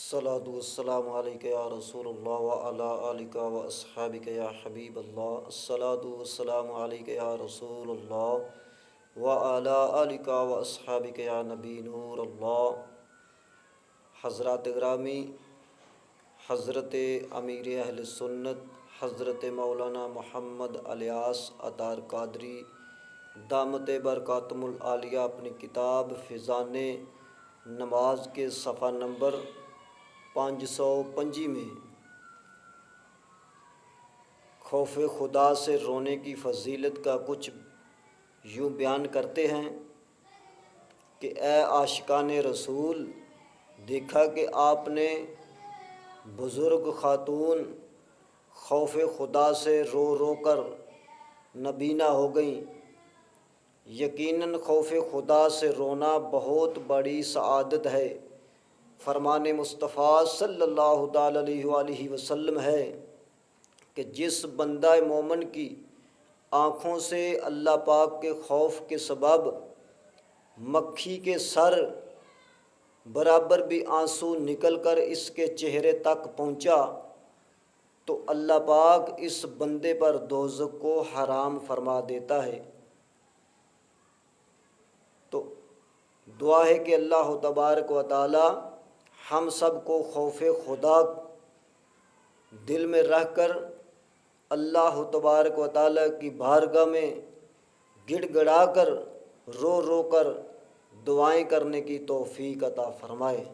الصلاۃ والسلام علیک یا رسول اللہ وعلی آلک و اصحابک یا حبیب اللہ۔ الصلاۃ والسلام علیک یا رسول اللہ وعلی آلک و اصحابک یا نبی نور اللہ۔ حضرات گرامی، حضرت امیر اہل سنت حضرت مولانا محمد الیاس عطار قادری دامت برکاتہم العالیہ اپنی کتاب فیضان نماز کے صفحہ نمبر 525 میں خوف خدا سے رونے کی فضیلت کا کچھ یوں بیان کرتے ہیں کہ اے عاشقان رسول، دیکھا کہ آپ نے بزرگ خاتون خوف خدا سے رو رو کر نابینا ہو گئیں۔ یقیناً خوف خدا سے رونا بہت بڑی سعادت ہے۔ فرمان مصطفیٰ صلی اللہ تعالیٰ علیہ وآلہ وسلم ہے کہ جس بندہ مومن کی آنکھوں سے اللہ پاک کے خوف کے سبب مکھی کے سر برابر بھی آنسو نکل کر اس کے چہرے تک پہنچا تو اللہ پاک اس بندے پر دوزخ کو حرام فرما دیتا ہے۔ تو دعا ہے کہ اللہ تبارک و تعالی ہم سب کو خوف خدا دل میں رکھ کر اللہ تبارک و تعالی کی بارگاہ میں گڑ گڑا کر رو رو کر دعائیں کرنے کی توفیق عطا فرمائے۔